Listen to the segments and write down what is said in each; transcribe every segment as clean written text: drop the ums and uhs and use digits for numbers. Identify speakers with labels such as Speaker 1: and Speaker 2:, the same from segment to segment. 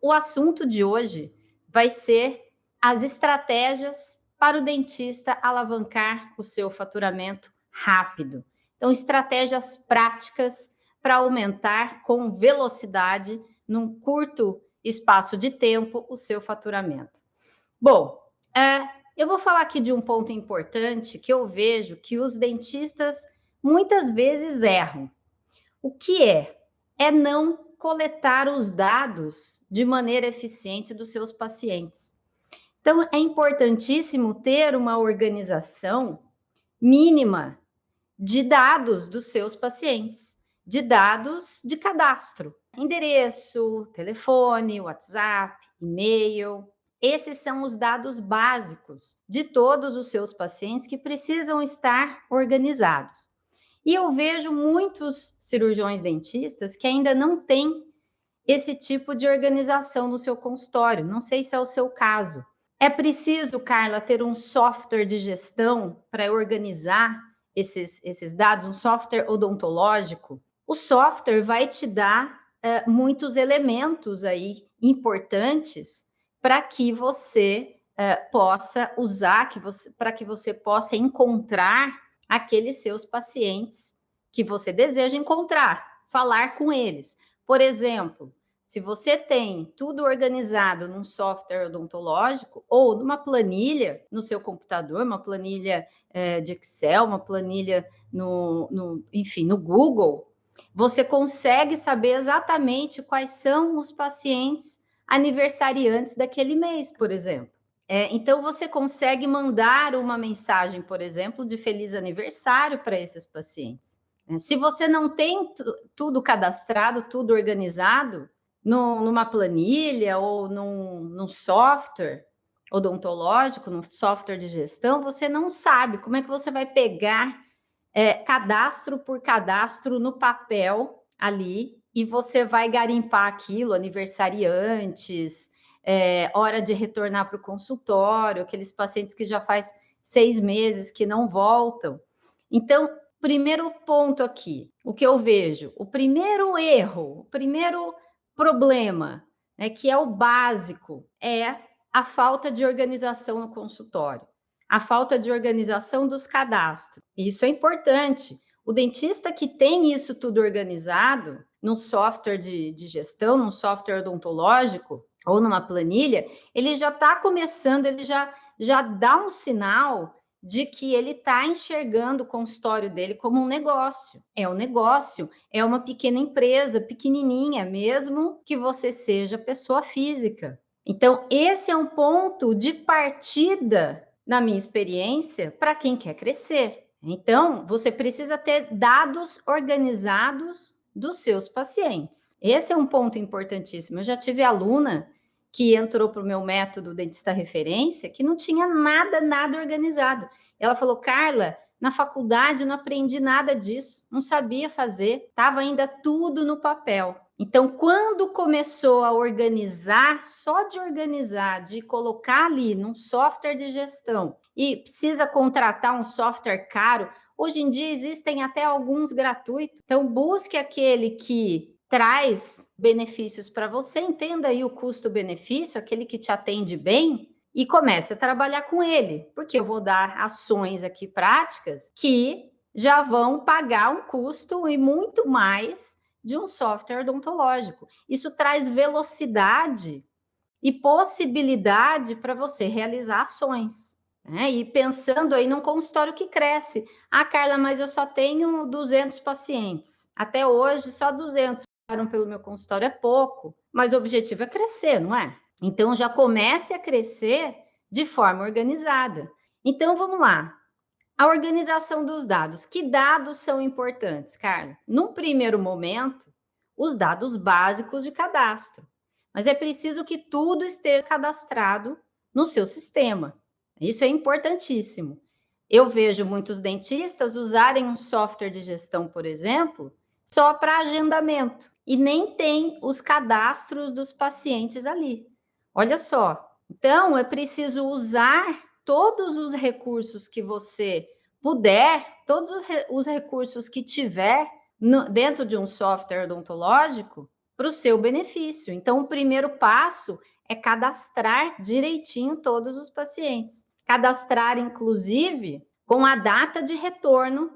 Speaker 1: o assunto de hoje vai ser as estratégias para o dentista alavancar o seu faturamento rápido. Então, estratégias práticas para aumentar com velocidade, num curto espaço de tempo, o seu faturamento. Bom, eu vou falar aqui de um ponto importante que eu vejo que os dentistas muitas vezes erram. O que é? É não coletar os dados de maneira eficiente dos seus pacientes. Então, é importantíssimo ter uma organização mínima de dados dos seus pacientes, de dados de cadastro, endereço, telefone, WhatsApp, e-mail. Esses são os dados básicos de todos os seus pacientes que precisam estar organizados. E eu vejo muitos cirurgiões dentistas que ainda não têm esse tipo de organização no seu consultório. Não sei se é o seu caso. É preciso, Carla, ter um software de gestão para organizar esses dados, um software odontológico? O software vai te dar muitos elementos aí importantes para que você possa usar, para que você possa encontrar aqueles seus pacientes que você deseja encontrar, falar com eles. Por exemplo, se você tem tudo organizado num software odontológico ou numa planilha no seu computador, uma planilha de Excel, uma planilha enfim, no Google, você consegue saber exatamente quais são os pacientes aniversariantes daquele mês, por exemplo. Então, você consegue mandar uma mensagem, por exemplo, de feliz aniversário para esses pacientes. Se você não tem tudo cadastrado, tudo organizado, numa planilha ou num software odontológico, num software de gestão, você não sabe como é que você vai pegar cadastro por cadastro no papel ali e você vai garimpar aquilo, aniversariantes, hora de retornar para o consultório, aqueles pacientes que já faz 6 meses que não voltam. Então, primeiro ponto aqui, o que eu vejo, o primeiro erro, o primeiro problema, né, que é o básico, é a falta de organização no consultório, a falta de organização dos cadastros. Isso é importante. O dentista que tem isso tudo organizado, num software de gestão, num software odontológico ou numa planilha, ele já está começando, ele já dá um sinal de que ele está enxergando o consultório dele como um negócio. É um negócio, é uma pequena empresa, pequenininha, mesmo que você seja pessoa física. Então, esse é um ponto de partida, na minha experiência, para quem quer crescer. Então, você precisa ter dados organizados dos seus pacientes. Esse é um ponto importantíssimo. Eu já tive aluna que entrou para o meu método dentista referência, que não tinha nada organizado. Ela falou, Carla, na faculdade não aprendi nada disso, não sabia fazer, estava ainda tudo no papel. Então, quando começou a organizar, só de organizar, de colocar ali num software de gestão, e precisa contratar um software caro, hoje em dia existem até alguns gratuitos. Então, busque aquele que traz benefícios para você, entenda aí o custo-benefício, aquele que te atende bem, e comece a trabalhar com ele, porque eu vou dar ações aqui práticas que já vão pagar um custo e muito mais de um software odontológico. Isso traz velocidade e possibilidade para você realizar ações. Né? E pensando aí num consultório que cresce. Ah, Carla, mas eu só tenho 200 pacientes. Até hoje, só 200 passaram pelo meu consultório, é pouco. Mas o objetivo é crescer, não é? Então, já comece a crescer de forma organizada. Então, vamos lá. A organização dos dados. Que dados são importantes, Carla? Num primeiro momento, os dados básicos de cadastro. Mas é preciso que tudo esteja cadastrado no seu sistema. Isso é importantíssimo. Eu vejo muitos dentistas usarem um software de gestão, por exemplo, só para agendamento e nem tem os cadastros dos pacientes ali. Olha só. Então, é preciso usar todos os recursos que você puder, todos os recursos que tiver dentro de um software odontológico para o seu benefício. Então, o primeiro passo é cadastrar direitinho todos os pacientes. Cadastrar, inclusive, com a data de retorno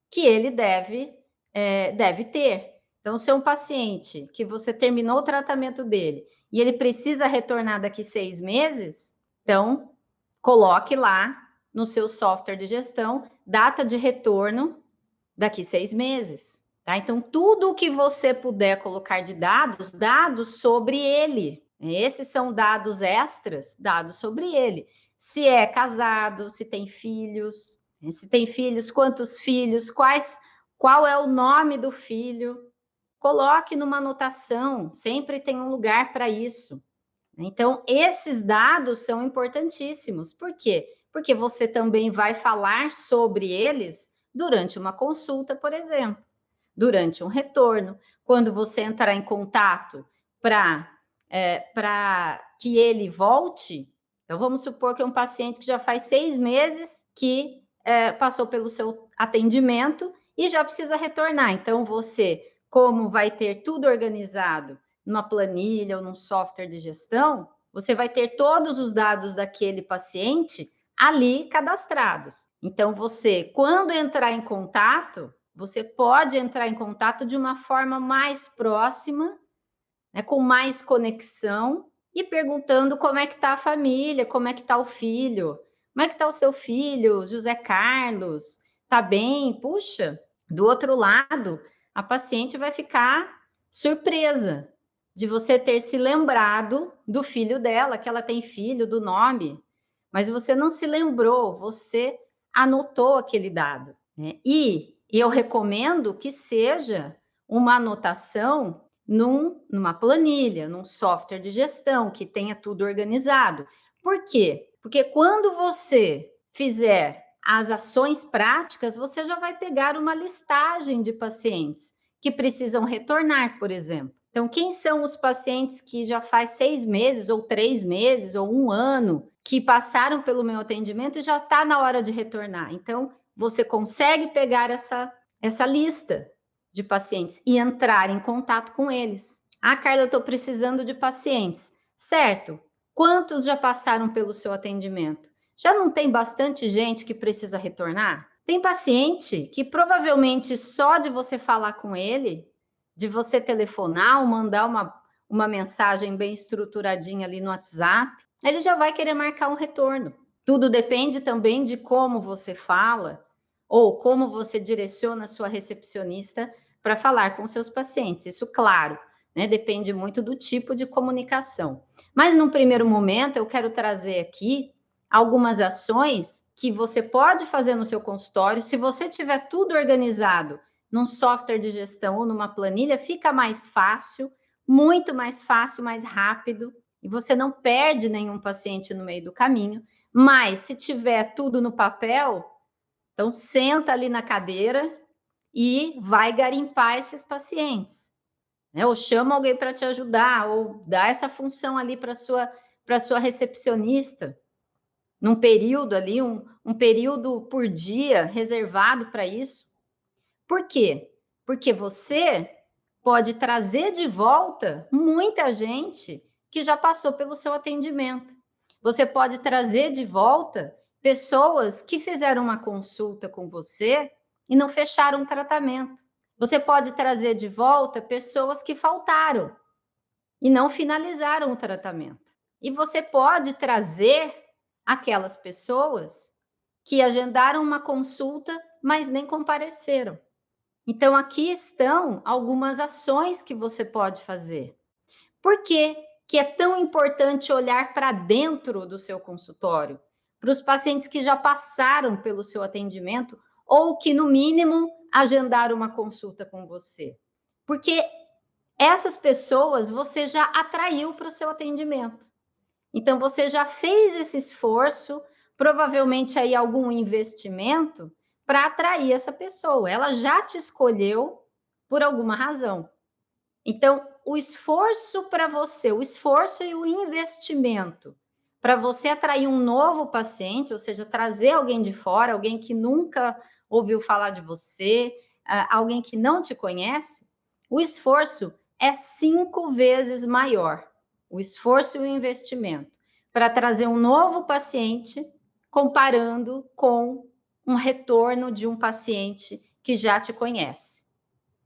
Speaker 1: que ele deve ter. Então, se é um paciente que você terminou o tratamento dele e ele precisa retornar daqui 6 meses, então coloque lá no seu software de gestão data de retorno daqui 6 meses. Tá? Então, tudo o que você puder colocar de dados sobre ele. Esses são dados extras, dados sobre ele. Se é casado, se tem filhos, quantos filhos, qual é o nome do filho. Coloque numa anotação, sempre tem um lugar para isso. Então, esses dados são importantíssimos. Por quê? Porque você também vai falar sobre eles durante uma consulta, por exemplo, durante um retorno, quando você entrar em contato para que ele volte. Então, vamos supor que é um paciente que já faz 6 meses que passou pelo seu atendimento e já precisa retornar. Então, você, como vai ter tudo organizado numa planilha ou num software de gestão, você vai ter todos os dados daquele paciente ali cadastrados. Então, você, quando entrar em contato, você pode entrar em contato de uma forma mais próxima, né, com mais conexão, e perguntando como é que está a família, como é que está o filho, como é que está o seu filho, José Carlos, está bem? Puxa, do outro lado, a paciente vai ficar surpresa de você ter se lembrado do filho dela, que ela tem filho, do nome, mas você não se lembrou, você anotou aquele dado, né? E eu recomendo que seja uma anotação numa planilha, num software de gestão, que tenha tudo organizado. Por quê? Porque quando você fizer as ações práticas, você já vai pegar uma listagem de pacientes que precisam retornar, por exemplo. Então, quem são os pacientes que já faz 6 meses, ou 3 meses, ou 1 ano, que passaram pelo meu atendimento e já está na hora de retornar? Então, você consegue pegar essa lista de pacientes e entrar em contato com eles. Ah, Carla, eu estou precisando de pacientes. Certo. Quantos já passaram pelo seu atendimento? Já não tem bastante gente que precisa retornar? Tem paciente que provavelmente só de você falar com ele, de você telefonar ou mandar uma mensagem bem estruturadinha ali no WhatsApp, ele já vai querer marcar um retorno. Tudo depende também de como você fala ou como você direciona a sua recepcionista para falar com seus pacientes. Isso, claro, né, depende muito do tipo de comunicação. Mas, num primeiro momento, eu quero trazer aqui algumas ações que você pode fazer no seu consultório. Se você tiver tudo organizado num software de gestão ou numa planilha, fica mais fácil, muito mais fácil, mais rápido, e você não perde nenhum paciente no meio do caminho. Mas, se tiver tudo no papel, então senta ali na cadeira e vai garimpar esses pacientes, né? Ou chama alguém para te ajudar, ou dá essa função ali para sua recepcionista, num período ali, um período por dia reservado para isso. Por quê? Porque você pode trazer de volta muita gente que já passou pelo seu atendimento. Você pode trazer de volta pessoas que fizeram uma consulta com você e não fecharam o tratamento. Você pode trazer de volta pessoas que faltaram e não finalizaram o tratamento. E você pode trazer aquelas pessoas que agendaram uma consulta, mas nem compareceram. Então, aqui estão algumas ações que você pode fazer. Por que é tão importante olhar para dentro do seu consultório? Para os pacientes que já passaram pelo seu atendimento ou que, no mínimo, agendaram uma consulta com você. Porque essas pessoas você já atraiu para o seu atendimento. Então, você já fez esse esforço, provavelmente aí algum investimento, para atrair essa pessoa. Ela já te escolheu por alguma razão. Então, o esforço para você, o esforço e o investimento para você atrair um novo paciente, ou seja, trazer alguém de fora, alguém que nunca ouviu falar de você, alguém que não te conhece, o esforço é 5 vezes maior o esforço e o investimento para trazer um novo paciente, comparando com um retorno de um paciente que já te conhece.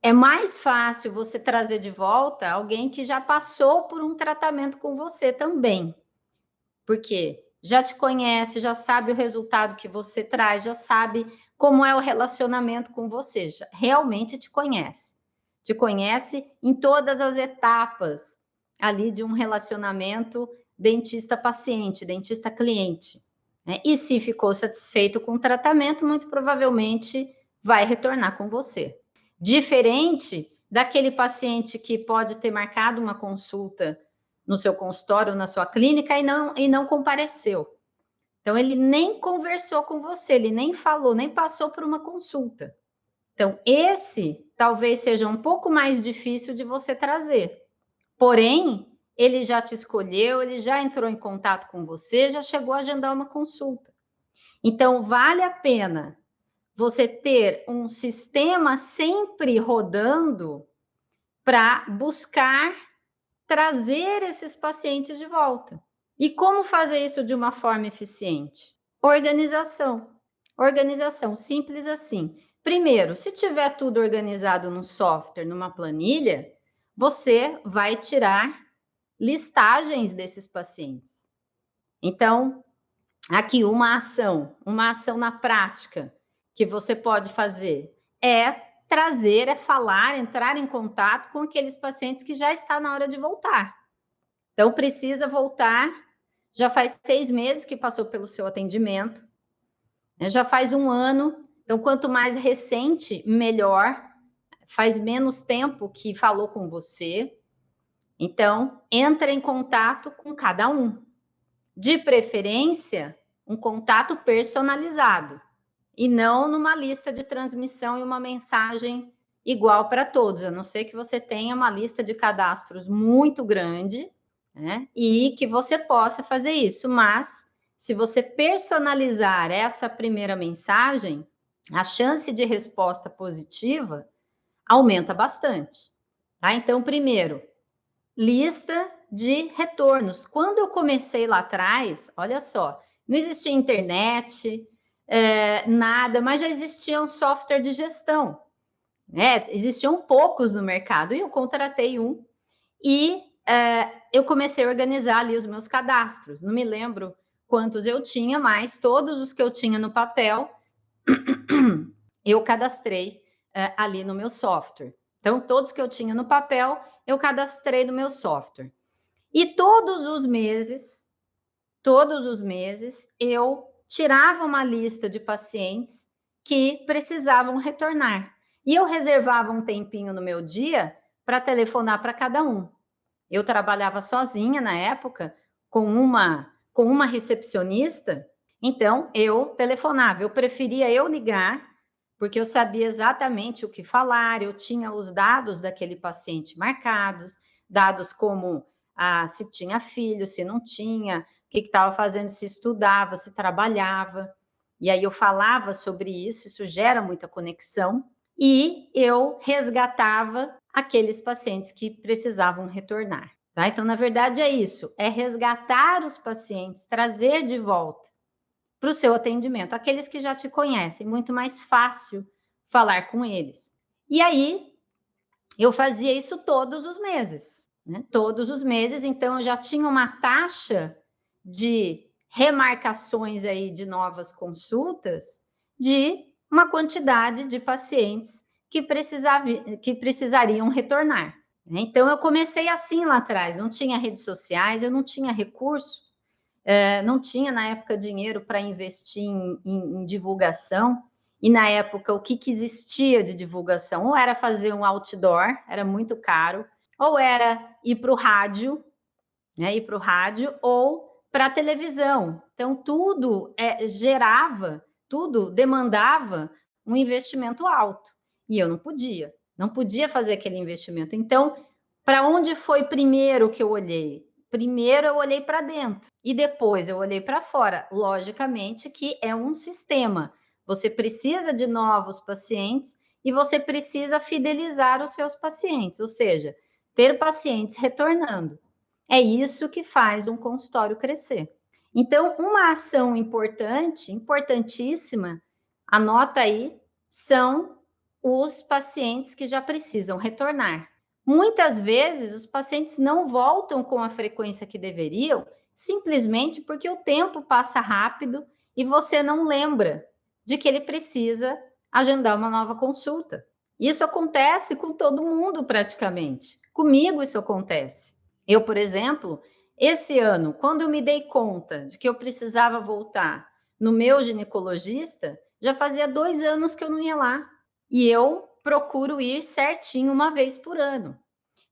Speaker 1: É mais fácil você trazer de volta alguém que já passou por um tratamento com você também, porque já te conhece, já sabe o resultado que você traz, já sabe como é o relacionamento com você, já, realmente te conhece. Te conhece em todas as etapas ali de um relacionamento dentista-paciente, dentista-cliente. Né? E se ficou satisfeito com o tratamento, muito provavelmente vai retornar com você. Diferente daquele paciente que pode ter marcado uma consulta no seu consultório, na sua clínica e não compareceu. Então, ele nem conversou com você, ele nem falou, nem passou por uma consulta. Então, esse talvez seja um pouco mais difícil de você trazer. Porém, ele já te escolheu, ele já entrou em contato com você, já chegou a agendar uma consulta. Então, vale a pena você ter um sistema sempre rodando para buscar trazer esses pacientes de volta. E como fazer isso de uma forma eficiente? Organização. Organização, simples assim. Primeiro, se tiver tudo organizado num software, numa planilha, você vai tirar listagens desses pacientes. Então, aqui uma ação na prática que você pode fazer é trazer, é falar, entrar em contato com aqueles pacientes que já está na hora de voltar. Então, precisa voltar, já faz 6 meses que passou pelo seu atendimento, né? Já faz 1 ano, então quanto mais recente, melhor, faz menos tempo que falou com você. Então, entra em contato com cada um. De preferência, um contato personalizado, e não numa lista de transmissão e uma mensagem igual para todos, a não ser que você tenha uma lista de cadastros muito grande, né? E que você possa fazer isso. Mas, se você personalizar essa primeira mensagem, a chance de resposta positiva aumenta bastante. Tá? Então, primeiro, lista de retornos. Quando eu comecei lá atrás, olha só, não existia internet, nada, mas já existia um software de gestão. Né? Existiam poucos no mercado e eu contratei um e eu comecei a organizar ali os meus cadastros. Não me lembro quantos eu tinha, mas todos os que eu tinha no papel, eu cadastrei ali no meu software. Então, todos que eu tinha no papel, eu cadastrei no meu software. E todos os meses, eu tirava uma lista de pacientes que precisavam retornar. E eu reservava um tempinho no meu dia para telefonar para cada um. Eu trabalhava sozinha na época, com uma recepcionista, então eu telefonava. Eu preferia eu ligar, porque eu sabia exatamente o que falar, eu tinha os dados daquele paciente marcados, dados como se tinha filho, se não tinha, o que estava fazendo, se estudava, se trabalhava. E aí eu falava sobre isso gera muita conexão. E eu resgatava aqueles pacientes que precisavam retornar. Tá? Então, na verdade, é isso: é resgatar os pacientes, trazer de volta para o seu atendimento, aqueles que já te conhecem, muito mais fácil falar com eles. E aí, eu fazia isso todos os meses, né? Todos os meses, então eu já tinha uma taxa de remarcações aí de novas consultas de uma quantidade de pacientes que precisariam retornar. Né? Então, eu comecei assim lá atrás, não tinha redes sociais, eu não tinha recurso, não tinha na época dinheiro para investir em divulgação, e na época o que existia de divulgação? Ou era fazer um outdoor, era muito caro, ou era ir para o rádio, né? Ir para o rádio, ou para a televisão. Então, tudo tudo demandava um investimento alto. E eu não podia fazer aquele investimento. Então, para onde foi primeiro que eu olhei? Primeiro eu olhei para dentro e depois eu olhei para fora. Logicamente que é um sistema. Você precisa de novos pacientes e você precisa fidelizar os seus pacientes, ou seja, ter pacientes retornando. É isso que faz um consultório crescer. Então, uma ação importante, importantíssima, anota aí, são os pacientes que já precisam retornar. Muitas vezes, os pacientes não voltam com a frequência que deveriam, simplesmente porque o tempo passa rápido e você não lembra de que ele precisa agendar uma nova consulta. Isso acontece com todo mundo praticamente. Comigo isso acontece. Eu, por exemplo, esse ano, quando eu me dei conta de que eu precisava voltar no meu ginecologista, já fazia 2 anos que eu não ia lá. E eu procuro ir certinho uma vez por ano.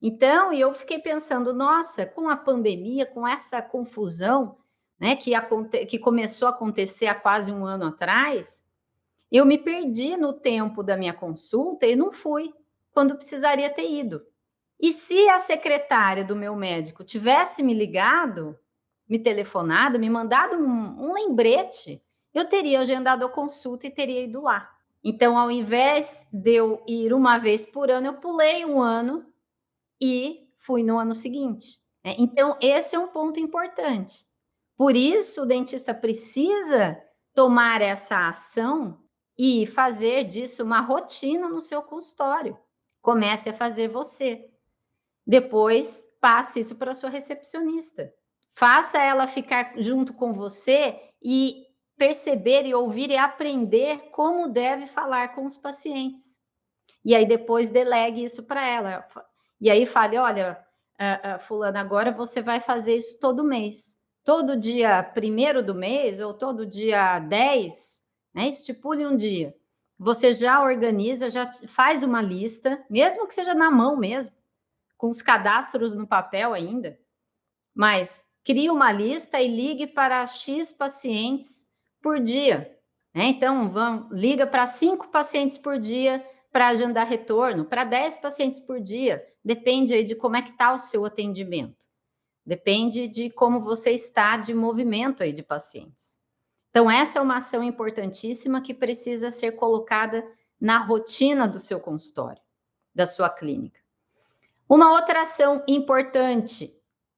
Speaker 1: Então, eu fiquei pensando, nossa, com a pandemia, com essa confusão, né, que começou a acontecer há quase 1 ano atrás, eu me perdi no tempo da minha consulta e não fui quando precisaria ter ido. E se a secretária do meu médico tivesse me ligado, me telefonado, me mandado um lembrete, eu teria agendado a consulta e teria ido lá. Então, ao invés de eu ir uma vez por ano, eu pulei 1 ano e fui no ano seguinte. Então, esse é um ponto importante. Por isso, o dentista precisa tomar essa ação e fazer disso uma rotina no seu consultório. Comece a fazer você. Depois, passe isso para a sua recepcionista. Faça ela ficar junto com você e perceber e ouvir e aprender como deve falar com os pacientes. E aí depois delegue isso para ela. E aí fale, olha, fulana, agora você vai fazer isso todo mês. Todo dia 1º do mês ou todo dia 10, né, estipule um dia. Você já organiza, já faz uma lista, mesmo que seja na mão mesmo, com os cadastros no papel ainda, mas crie uma lista e ligue para X pacientes por dia. Né? Então, liga para 5 pacientes por dia para agendar retorno, para 10 pacientes por dia. Depende aí de como é que está o seu atendimento. Depende de como você está de movimento aí de pacientes. Então, essa é uma ação importantíssima que precisa ser colocada na rotina do seu consultório, da sua clínica. Uma outra ação importante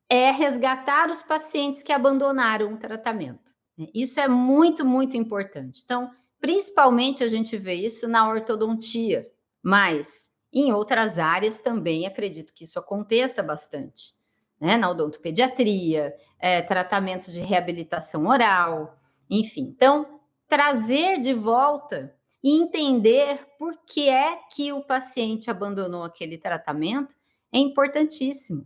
Speaker 1: é resgatar os pacientes que abandonaram o tratamento. Isso é muito, muito importante. Então, principalmente a gente vê isso na ortodontia, mas em outras áreas também acredito que isso aconteça bastante, né? Na odontopediatria, tratamentos de reabilitação oral, enfim. Então, trazer de volta e entender por que é que o paciente abandonou aquele tratamento é importantíssimo.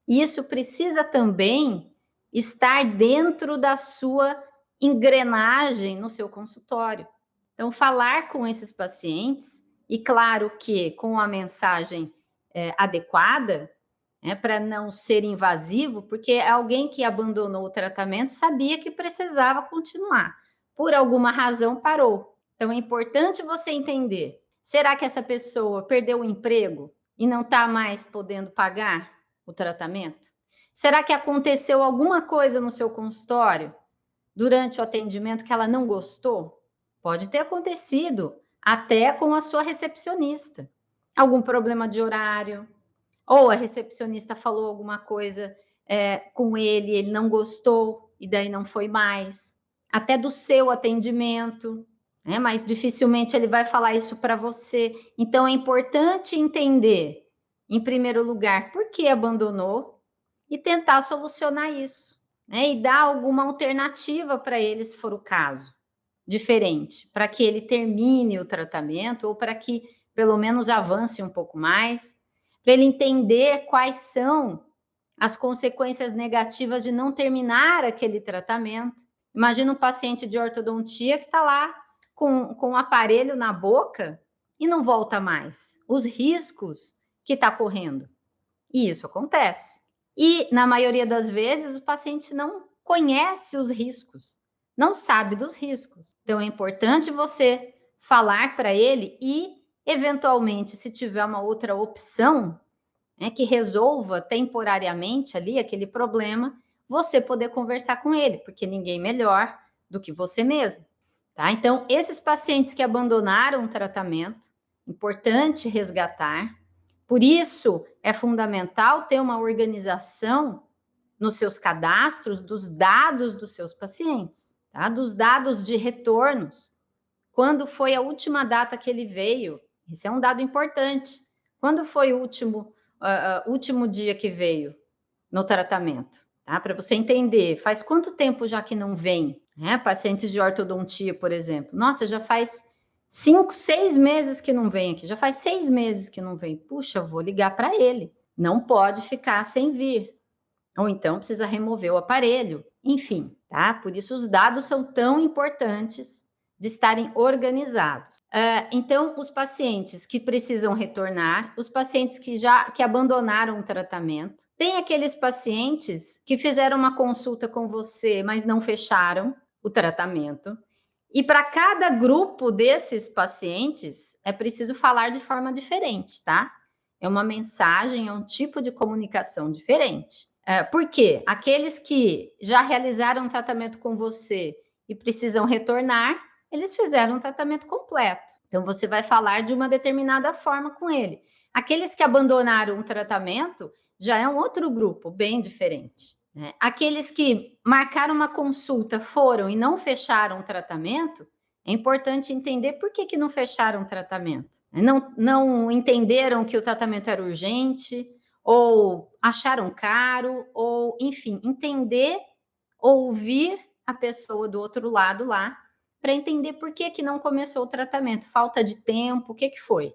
Speaker 1: Isso precisa também estar dentro da sua engrenagem no seu consultório. Então, falar com esses pacientes, e claro que com a mensagem adequada, para não ser invasivo, porque alguém que abandonou o tratamento sabia que precisava continuar. Por alguma razão, parou. Então, é importante você entender: será que essa pessoa perdeu o emprego e não está mais podendo pagar o tratamento? Será que aconteceu alguma coisa no seu consultório durante o atendimento que ela não gostou? Pode ter acontecido, até com a sua recepcionista. Algum problema de horário, ou a recepcionista falou alguma coisa com ele não gostou e daí não foi mais. Até do seu atendimento, né? Mas dificilmente ele vai falar isso para você. Então é importante entender, em primeiro lugar, por que abandonou e tentar solucionar isso, né? E dar alguma alternativa para ele, se for o caso, diferente, para que ele termine o tratamento ou para que pelo menos avance um pouco mais, para ele entender quais são as consequências negativas de não terminar aquele tratamento. Imagina um paciente de ortodontia que está lá com um aparelho na boca e não volta mais. Os riscos que está correndo. E isso acontece. E, na maioria das vezes, o paciente não conhece os riscos, não sabe dos riscos. Então, é importante você falar para ele e, eventualmente, se tiver uma outra opção, né, que resolva temporariamente ali aquele problema, você poder conversar com ele, porque ninguém melhor do que você mesmo. Tá? Então, esses pacientes que abandonaram o tratamento, importante resgatar, Por isso, é fundamental ter uma organização nos seus cadastros dos dados dos seus pacientes, tá? Dos dados de retornos. Quando foi a última data que ele veio? Esse é um dado importante. Quando foi o último dia que veio no tratamento? Tá? Para você entender, faz quanto tempo já que não vem? Né? Pacientes de ortodontia, por exemplo. Nossa, já faz 5, 6 meses que não vem aqui. Já faz 6 meses que não vem. Puxa, vou ligar para ele. Não pode ficar sem vir. Ou então precisa remover o aparelho. Enfim, tá? Por isso os dados são tão importantes de estarem organizados. Então, os pacientes que precisam retornar, os pacientes que abandonaram o tratamento, tem aqueles pacientes que fizeram uma consulta com você, mas não fecharam o tratamento. E para cada grupo desses pacientes, é preciso falar de forma diferente, tá? É uma mensagem, é um tipo de comunicação diferente. Por quê? Aqueles que já realizaram um tratamento com você e precisam retornar, eles fizeram um tratamento completo. Então, você vai falar de uma determinada forma com ele. Aqueles que abandonaram o tratamento já é um outro grupo, bem diferente. Né? Aqueles que marcaram uma consulta, foram e não fecharam o tratamento, é importante entender por que não fecharam o tratamento. Não entenderam que o tratamento era urgente, ou acharam caro, ou, enfim, entender, ouvir a pessoa do outro lado lá, para entender por que não começou o tratamento, falta de tempo, o que foi.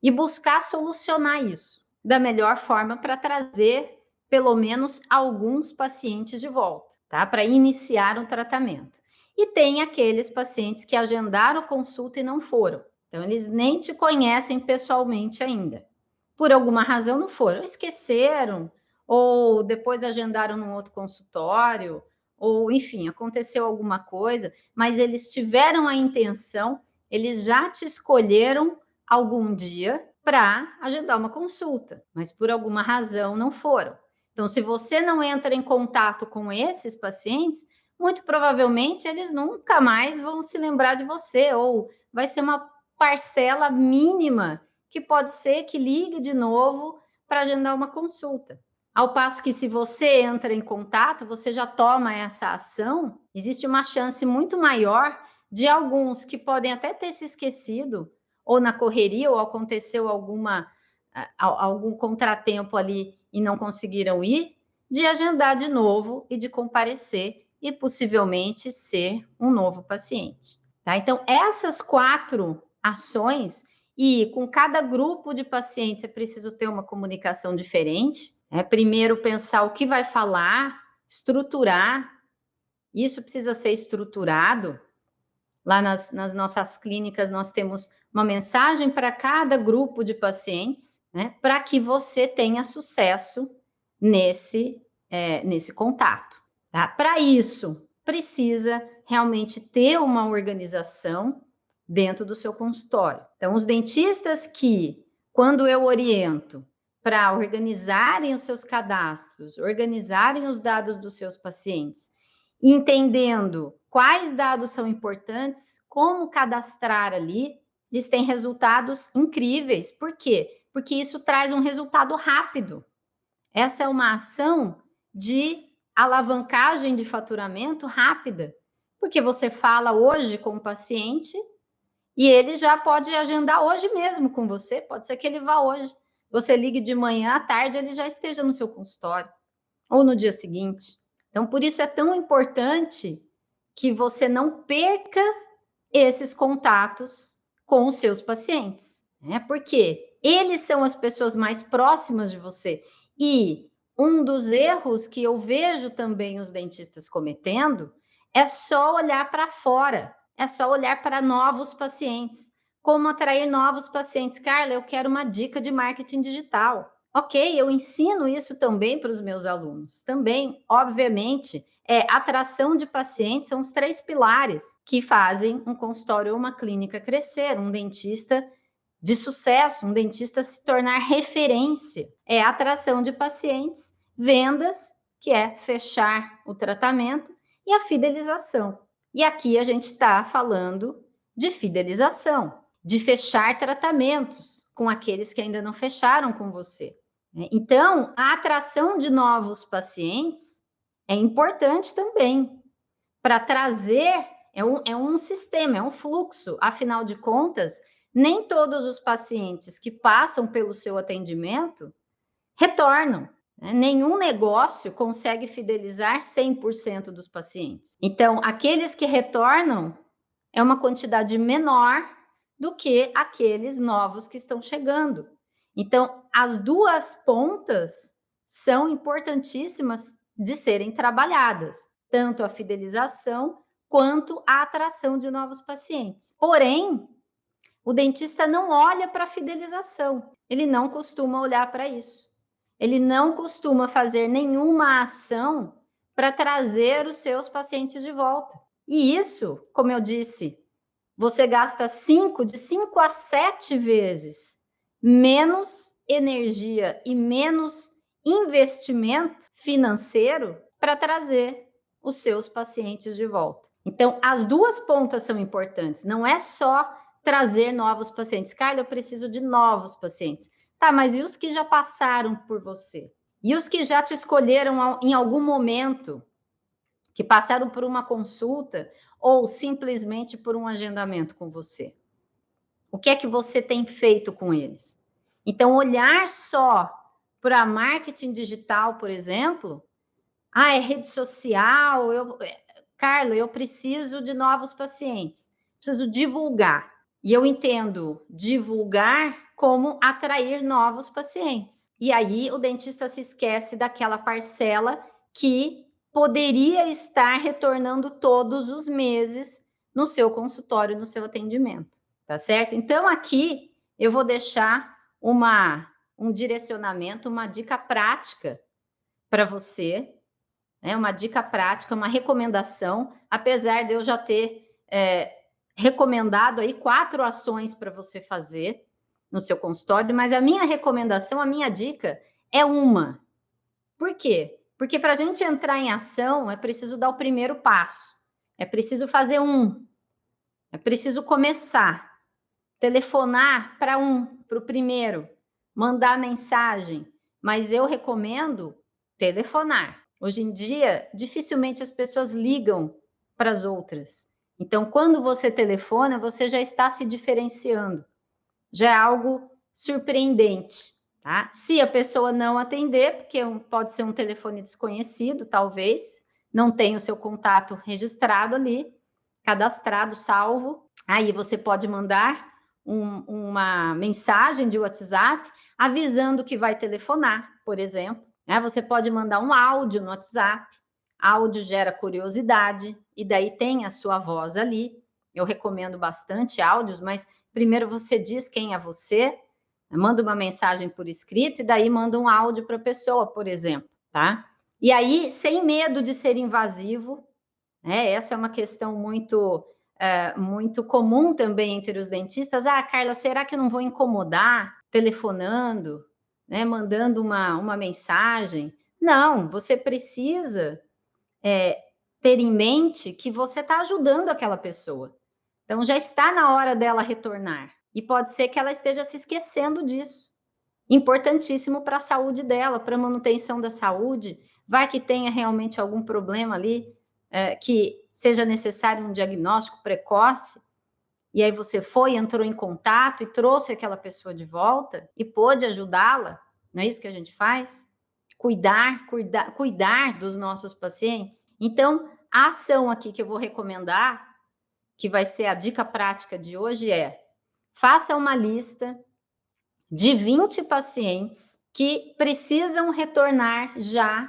Speaker 1: E buscar solucionar isso da melhor forma para trazer pelo menos alguns pacientes de volta, tá? Para iniciar o tratamento. E tem aqueles pacientes que agendaram consulta e não foram. Então, eles nem te conhecem pessoalmente ainda. Por alguma razão não foram, esqueceram, ou depois agendaram num outro consultório, ou enfim, aconteceu alguma coisa, mas eles tiveram a intenção, eles já te escolheram algum dia para agendar uma consulta, mas por alguma razão não foram. Então, se você não entra em contato com esses pacientes, muito provavelmente eles nunca mais vão se lembrar de você, ou vai ser uma parcela mínima que pode ser que ligue de novo para agendar uma consulta. Ao passo que, se você entra em contato, você já toma essa ação, existe uma chance muito maior de alguns que podem até ter se esquecido, ou na correria, ou aconteceu algum contratempo ali e não conseguiram ir, de agendar de novo e de comparecer e possivelmente ser um novo paciente. Tá? Então, essas 4 ações, e com cada grupo de pacientes é preciso ter uma comunicação diferente. Primeiro pensar o que vai falar, estruturar. Isso precisa ser estruturado. Lá nas nossas clínicas, nós temos uma mensagem para cada grupo de pacientes, né, para que você tenha sucesso nesse contato. Tá? Para isso, precisa realmente ter uma organização dentro do seu consultório. Então, os dentistas que, quando eu oriento para organizarem os seus cadastros, organizarem os dados dos seus pacientes, entendendo quais dados são importantes, como cadastrar ali, eles têm resultados incríveis. Por quê? Porque isso traz um resultado rápido. Essa é uma ação de alavancagem de faturamento rápida, porque você fala hoje com o paciente e ele já pode agendar hoje mesmo com você, pode ser que ele vá hoje. Você ligue de manhã, à tarde, ele já esteja no seu consultório, ou no dia seguinte. Então, por isso é tão importante que você não perca esses contatos com os seus pacientes, né? Porque eles são as pessoas mais próximas de você. E um dos erros que eu vejo também os dentistas cometendo é só olhar para fora, é só olhar para novos pacientes. Como atrair novos pacientes? Carla, eu quero uma dica de marketing digital. Ok, eu ensino isso também para os meus alunos. Também, obviamente, atração de pacientes são os 3 pilares que fazem um consultório ou uma clínica crescer, um dentista de sucesso, um dentista se tornar referência. É atração de pacientes, vendas, que é fechar o tratamento, e a fidelização. E aqui a gente está falando de fidelização, de fechar tratamentos com aqueles que ainda não fecharam com você, né? Então, a atração de novos pacientes é importante também para trazer, é um sistema, é um fluxo. Afinal de contas, nem todos os pacientes que passam pelo seu atendimento retornam, né? Nenhum negócio consegue fidelizar 100% dos pacientes. Então, aqueles que retornam é uma quantidade menor do que aqueles novos que estão chegando. Então, as duas pontas são importantíssimas de serem trabalhadas, tanto a fidelização quanto a atração de novos pacientes. Porém, o dentista não olha para a fidelização, ele não costuma olhar para isso. Ele não costuma fazer nenhuma ação para trazer os seus pacientes de volta. E isso, como eu disse, você gasta de 5 a 7 vezes menos energia e menos investimento financeiro para trazer os seus pacientes de volta. Então, as duas pontas são importantes, não é só trazer novos pacientes. Carla, eu preciso de novos pacientes. Tá, mas e os que já passaram por você? E os que já te escolheram em algum momento, que passaram por uma consulta ou simplesmente por um agendamento com você? O que é que você tem feito com eles? Então, olhar só para marketing digital, por exemplo, é rede social, Carla, eu preciso de novos pacientes, preciso divulgar. E eu entendo divulgar como atrair novos pacientes. E aí o dentista se esquece daquela parcela que poderia estar retornando todos os meses no seu consultório, no seu atendimento, tá certo? Então, aqui eu vou deixar um direcionamento, uma dica prática para você, né? Uma dica prática, uma recomendação, apesar de eu já ter recomendado aí 4 ações para você fazer no seu consultório, mas a minha recomendação, a minha dica é uma. Por quê? Porque para a gente entrar em ação é preciso dar o primeiro passo, é preciso fazer é preciso começar, telefonar para o primeiro, mandar mensagem, mas eu recomendo telefonar. Hoje em dia, dificilmente as pessoas ligam para as outras. Então, quando você telefona, você já está se diferenciando. Já é algo surpreendente, tá? Se a pessoa não atender, porque pode ser um telefone desconhecido, talvez, não tem o seu contato registrado ali, cadastrado, salvo, aí você pode mandar uma mensagem de WhatsApp avisando que vai telefonar, por exemplo, né? Você pode mandar um áudio no WhatsApp, áudio gera curiosidade, e daí tem a sua voz ali. Eu recomendo bastante áudios, mas primeiro você diz quem é você, manda uma mensagem por escrito e daí manda um áudio para a pessoa, por exemplo, tá? E aí, sem medo de ser invasivo, né? Essa é uma questão muito comum também entre os dentistas. Carla, será que eu não vou incomodar telefonando, né? Mandando uma mensagem? Não, você precisa ter em mente que você está ajudando aquela pessoa. Então, já está na hora dela retornar. E pode ser que ela esteja se esquecendo disso. Importantíssimo para a saúde dela, para a manutenção da saúde. Vai que tenha realmente algum problema ali, que seja necessário um diagnóstico precoce. E aí você entrou em contato e trouxe aquela pessoa de volta e pôde ajudá-la. Não é isso que a gente faz? Cuidar dos nossos pacientes. Então, a ação aqui que eu vou recomendar, que vai ser a dica prática de hoje, faça uma lista de 20 pacientes que precisam retornar já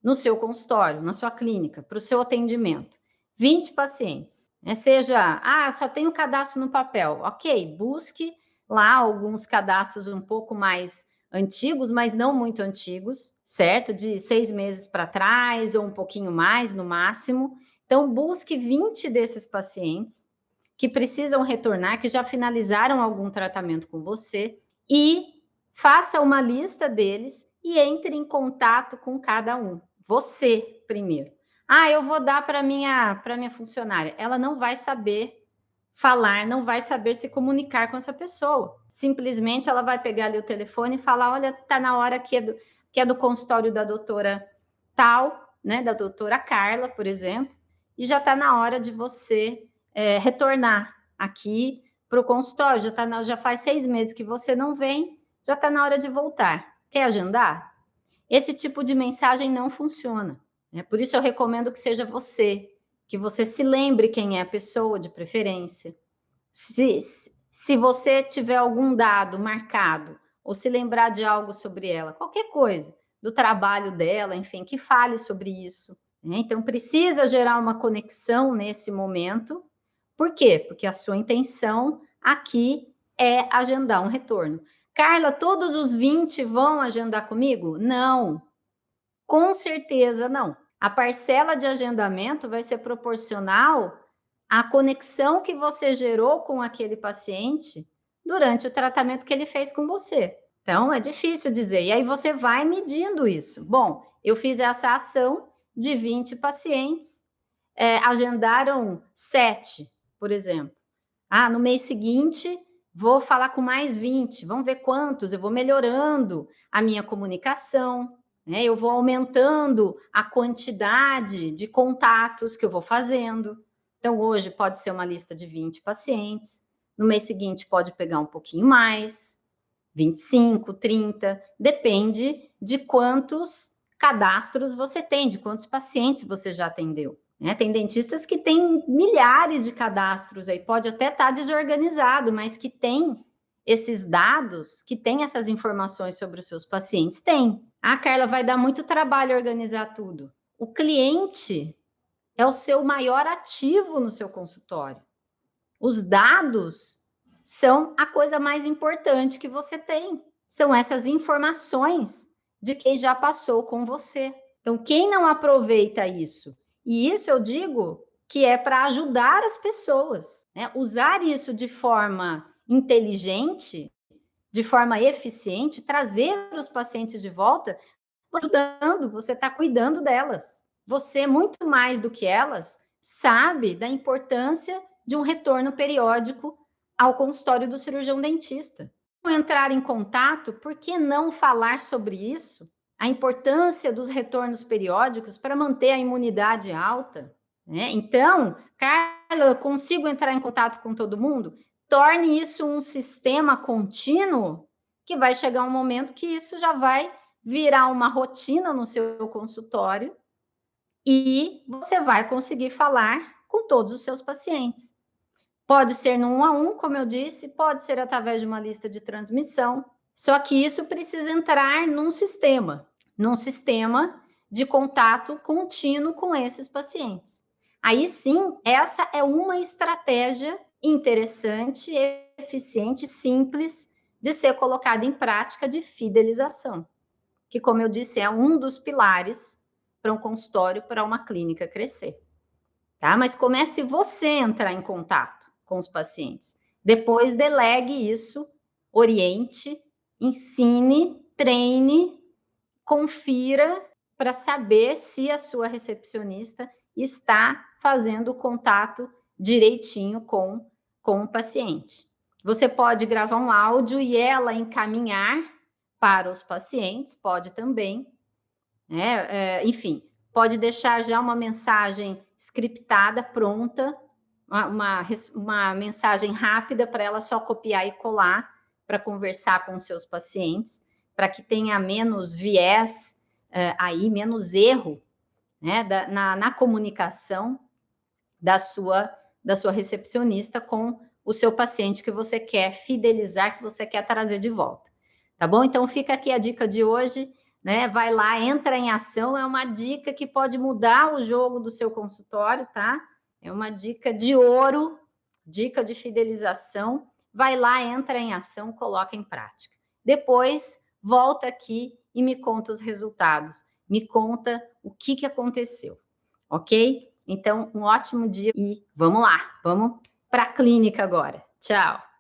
Speaker 1: no seu consultório, na sua clínica, para o seu atendimento. 20 pacientes. Seja, só tenho cadastro no papel. Ok, busque lá alguns cadastros um pouco mais antigos, mas não muito antigos, certo? De 6 meses para trás ou um pouquinho mais no máximo. Então, busque 20 desses pacientes que precisam retornar, que já finalizaram algum tratamento com você e faça uma lista deles e entre em contato com cada um. Você primeiro. Eu vou dar para minha funcionária. Ela não vai saber falar, não vai saber se comunicar com essa pessoa. Simplesmente ela vai pegar ali o telefone e falar: olha, está na hora que é do consultório da doutora tal, né, da doutora Carla, por exemplo, e já está na hora de você retornar aqui para o consultório. Já faz 6 meses que você não vem, já está na hora de voltar. Quer agendar? Esse tipo de mensagem não funciona. Né? Por isso eu recomendo que seja você, que você se lembre quem é a pessoa de preferência. Se você tiver algum dado marcado, ou se lembrar de algo sobre ela, qualquer coisa, do trabalho dela, enfim, que fale sobre isso. Né? Então, precisa gerar uma conexão nesse momento. Por quê? Porque a sua intenção aqui é agendar um retorno. Carla, todos os 20 vão agendar comigo? Não, com certeza não. A parcela de agendamento vai ser proporcional à conexão que você gerou com aquele paciente durante o tratamento que ele fez com você. Então, é difícil dizer. E aí você vai medindo isso. Bom, eu fiz essa ação de 20 pacientes, agendaram 7, por exemplo. No mês seguinte, vou falar com mais 20, vamos ver quantos, eu vou melhorando a minha comunicação, né? Eu vou aumentando a quantidade de contatos que eu vou fazendo. Então, hoje pode ser uma lista de 20 pacientes, no mês seguinte pode pegar um pouquinho mais, 25, 30, depende de quantos cadastros você tem, de quantos pacientes você já atendeu. Né? Tem dentistas que têm milhares de cadastros aí, pode até estar desorganizado, mas que tem esses dados, que tem essas informações sobre os seus pacientes, tem. Carla, vai dar muito trabalho organizar tudo. O cliente é o seu maior ativo no seu consultório. Os dados são a coisa mais importante que você tem. São essas informações de quem já passou com você. Então, quem não aproveita isso? E isso eu digo que é para ajudar as pessoas, né? Usar isso de forma inteligente, de forma eficiente, trazer os pacientes de volta, ajudando, você está cuidando delas. Você, muito mais do que elas, sabe da importância de um retorno periódico ao consultório do cirurgião dentista. Entrar em contato, por que não falar sobre isso? A importância dos retornos periódicos para manter a imunidade alta. Né? Então, Carla, eu consigo entrar em contato com todo mundo? Torne isso um sistema contínuo, que vai chegar um momento que isso já vai virar uma rotina no seu consultório e você vai conseguir falar com todos os seus pacientes. Pode ser no 1 a 1, como eu disse, pode ser através de uma lista de transmissão, só que isso precisa entrar num sistema de contato contínuo com esses pacientes. Aí sim, essa é uma estratégia interessante, eficiente, simples de ser colocada em prática de fidelização, que, como eu disse, é um dos pilares para um consultório, para uma clínica crescer. Tá? Mas comece você a entrar em contato com os pacientes. Depois delegue isso, oriente, ensine, treine, confira para saber se a sua recepcionista está fazendo o contato direitinho com o paciente. Você pode gravar um áudio e ela encaminhar para os pacientes, pode também, né? Enfim, pode deixar já uma mensagem scriptada, pronta, uma mensagem rápida para ela só copiar e colar para conversar com seus pacientes, para que tenha menos viés aí, menos erro, né, na comunicação da sua recepcionista com o seu paciente que você quer fidelizar, que você quer trazer de volta. Tá bom? Então fica aqui a dica de hoje, né? Vai lá, entra em ação, é uma dica que pode mudar o jogo do seu consultório, tá? É uma dica de ouro, dica de fidelização. Vai lá, entra em ação, coloca em prática. Depois, volta aqui e me conta os resultados. Me conta o que aconteceu, ok? Então, um ótimo dia e vamos lá, vamos para a clínica agora. Tchau!